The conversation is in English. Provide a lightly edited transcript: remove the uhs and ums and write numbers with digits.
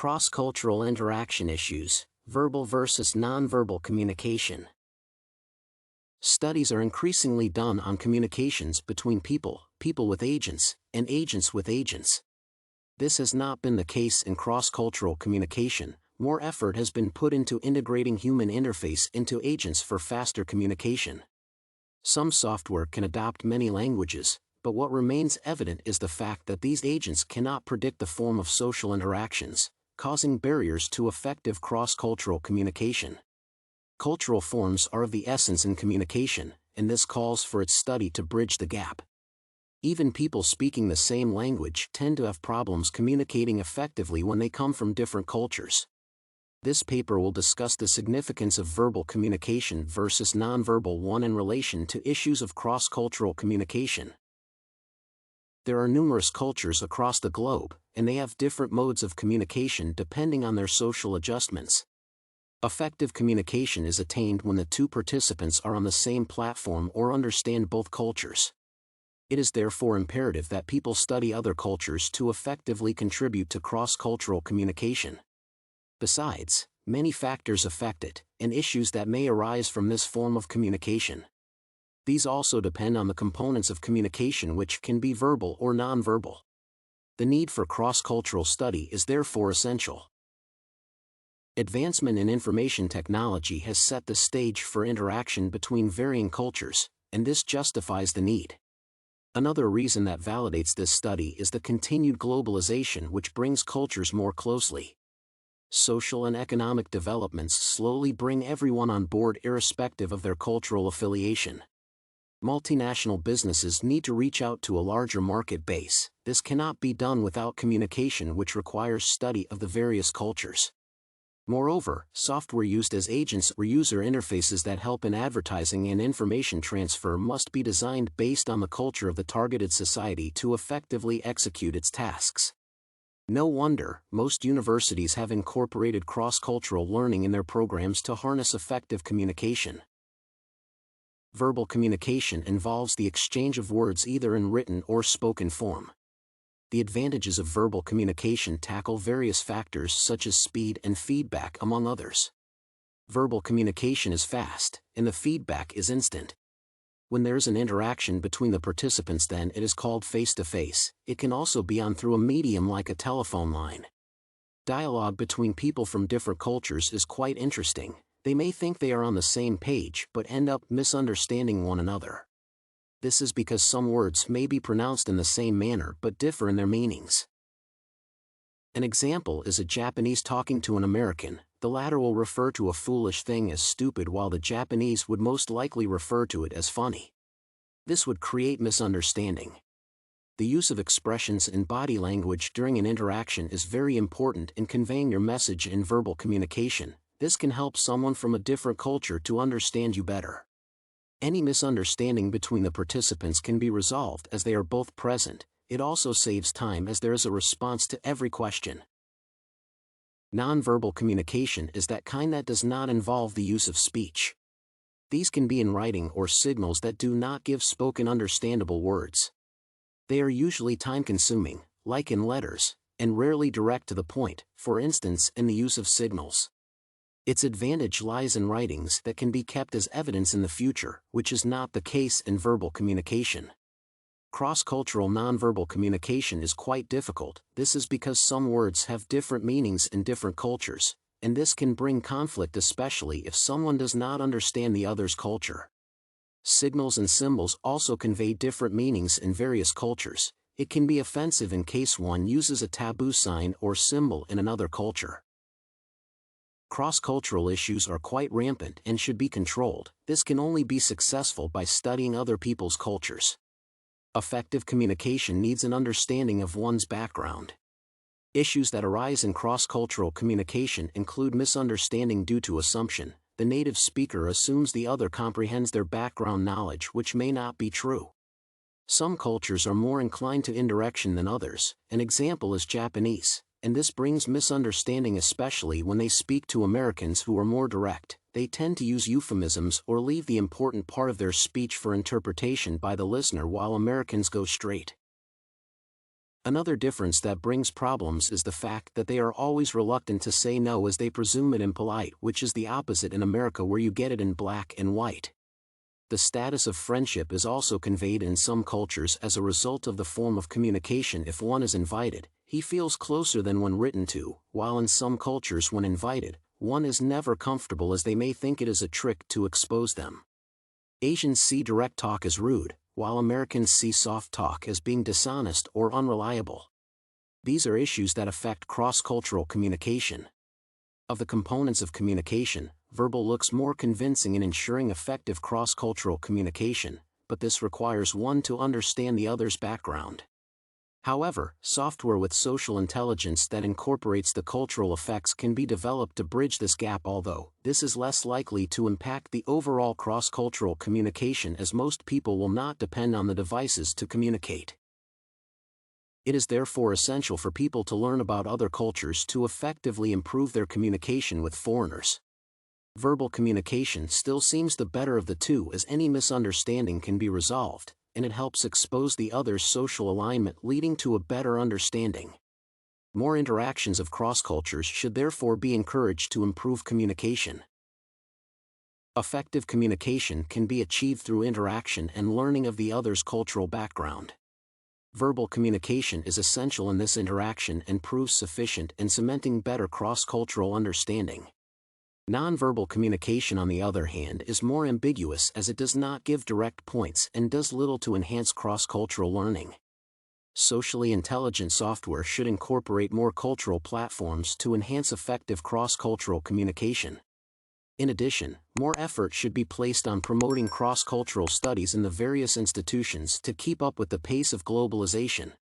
Cross-cultural interaction issues, verbal versus nonverbal communication. Studies are increasingly done on communications between people, people with agents, and agents with agents. This has not been the case in cross-cultural communication. More effort has been put into integrating human interface into agents for faster communication. Some software can adopt many languages, but what remains evident is the fact that these agents cannot predict the form of social interactions, causing barriers to effective cross-cultural communication. Cultural forms are of the essence in communication, and this calls for its study to bridge the gap. Even people speaking the same language tend to have problems communicating effectively when they come from different cultures. This paper will discuss the significance of verbal communication versus nonverbal one in relation to issues of cross-cultural communication. There are numerous cultures across the globe, and they have different modes of communication depending on their social adjustments. Effective communication is attained when the two participants are on the same platform or understand both cultures. It is therefore imperative that people study other cultures to effectively contribute to cross-cultural communication. Besides, many factors affect it, and issues that may arise from this form of communication. These also depend on the components of communication, which can be verbal or nonverbal. The need for cross-cultural study is therefore essential. Advancement in information technology has set the stage for interaction between varying cultures, and this justifies the need. Another reason that validates this study is the continued globalization, which brings cultures more closely. Social and economic developments slowly bring everyone on board irrespective of their cultural affiliation. Multinational businesses need to reach out to a larger market base. This cannot be done without communication, which requires study of the various cultures. Moreover, software used as agents or user interfaces that help in advertising and information transfer must be designed based on the culture of the targeted society to effectively execute its tasks. No wonder, most universities have incorporated cross-cultural learning in their programs to harness effective communication. Verbal communication involves the exchange of words either in written or spoken form. The advantages of verbal communication tackle various factors such as speed and feedback, among others. Verbal communication is fast, and the feedback is instant. When there is an interaction between the participants, then it is called face-to-face. It can also be on through a medium like a telephone line. Dialogue between people from different cultures is quite interesting. They may think they are on the same page but end up misunderstanding one another. This is because some words may be pronounced in the same manner but differ in their meanings. An example is a Japanese talking to an American. The latter will refer to a foolish thing as stupid, while the Japanese would most likely refer to it as funny. This would create misunderstanding. The use of expressions in body language during an interaction is very important in conveying your message in verbal communication. This can help someone from a different culture to understand you better. Any misunderstanding between the participants can be resolved as they are both present. It also saves time as there is a response to every question. Nonverbal communication is that kind that does not involve the use of speech. These can be in writing or signals that do not give spoken understandable words. They are usually time-consuming, like in letters, and rarely direct to the point, for instance in the use of signals. Its advantage lies in writings that can be kept as evidence in the future, which is not the case in verbal communication. Cross-cultural nonverbal communication is quite difficult. This is because some words have different meanings in different cultures, and this can bring conflict, especially if someone does not understand the other's culture. Signals and symbols also convey different meanings in various cultures. It can be offensive in case one uses a taboo sign or symbol in another culture. Cross-cultural issues are quite rampant and should be controlled. This can only be successful by studying other people's cultures. Effective communication needs an understanding of one's background. Issues that arise in cross-cultural communication include misunderstanding due to assumption. The native speaker assumes the other comprehends their background knowledge, which may not be true. Some cultures are more inclined to indirection than others. An example is Japanese, and this brings misunderstanding, especially when they speak to Americans who are more direct. They tend to use euphemisms or leave the important part of their speech for interpretation by the listener, while Americans go straight. Another difference that brings problems is the fact that they are always reluctant to say no as they presume it impolite, which is the opposite in America where you get it in black and white. The status of friendship is also conveyed in some cultures as a result of the form of communication. If one is invited, he feels closer than when written to, while in some cultures when invited, one is never comfortable as they may think it is a trick to expose them. Asians see direct talk as rude, while Americans see soft talk as being dishonest or unreliable. These are issues that affect cross-cultural communication. Of the components of communication, verbal looks more convincing in ensuring effective cross-cultural communication, but this requires one to understand the other's background. However, software with social intelligence that incorporates the cultural effects can be developed to bridge this gap, although this is less likely to impact the overall cross-cultural communication as most people will not depend on the devices to communicate. It is therefore essential for people to learn about other cultures to effectively improve their communication with foreigners. Verbal communication still seems the better of the two as any misunderstanding can be resolved, and it helps expose the other's social alignment, leading to a better understanding. More interactions of cross-cultures should therefore be encouraged to improve communication. Effective communication can be achieved through interaction and learning of the other's cultural background. Verbal communication is essential in this interaction and proves sufficient in cementing better cross-cultural understanding. Nonverbal communication, on the other hand, is more ambiguous as it does not give direct points and does little to enhance cross-cultural learning. Socially intelligent software should incorporate more cultural platforms to enhance effective cross-cultural communication. In addition, more effort should be placed on promoting cross-cultural studies in the various institutions to keep up with the pace of globalization.